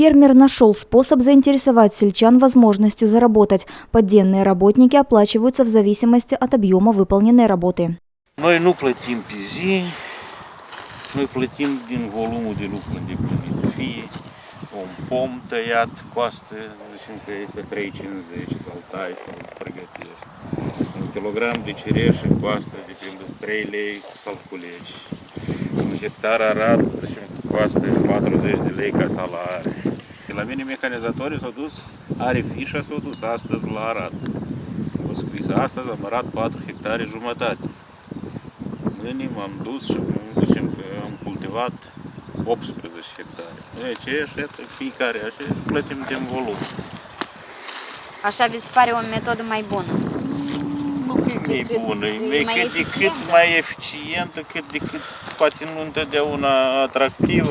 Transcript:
Фермер нашел способ заинтересовать сельчан возможностью заработать. Подденные работники оплачиваются в зависимости от объема выполненной работы. Noi nu plătim pe zi, noi plătim din volumul de lucru îndeplinit. Fie un pom tăiat, costă, zicem că este 3,50 sau tai sau pregătești. Un kilogram de cireșe costă de pildă 3 lei să-l culegi. Un hectar arat, zicem că costă 40 de lei ca salare. Și la mine mecanizatorii s-au dus, are fișa, s-au dus astăzi la arat. Au scris, astăzi am arat 4 hectare jumătate. Mâine m-am dus și zicem că am cultivat 18 hectare. Deci, fiecare așa, plătim din volum. Așa vi se pare o metodă mai bună? Nu că e mai bună, e cât de cât mai eficientă, cât de cât poate nu întotdeauna atractivă.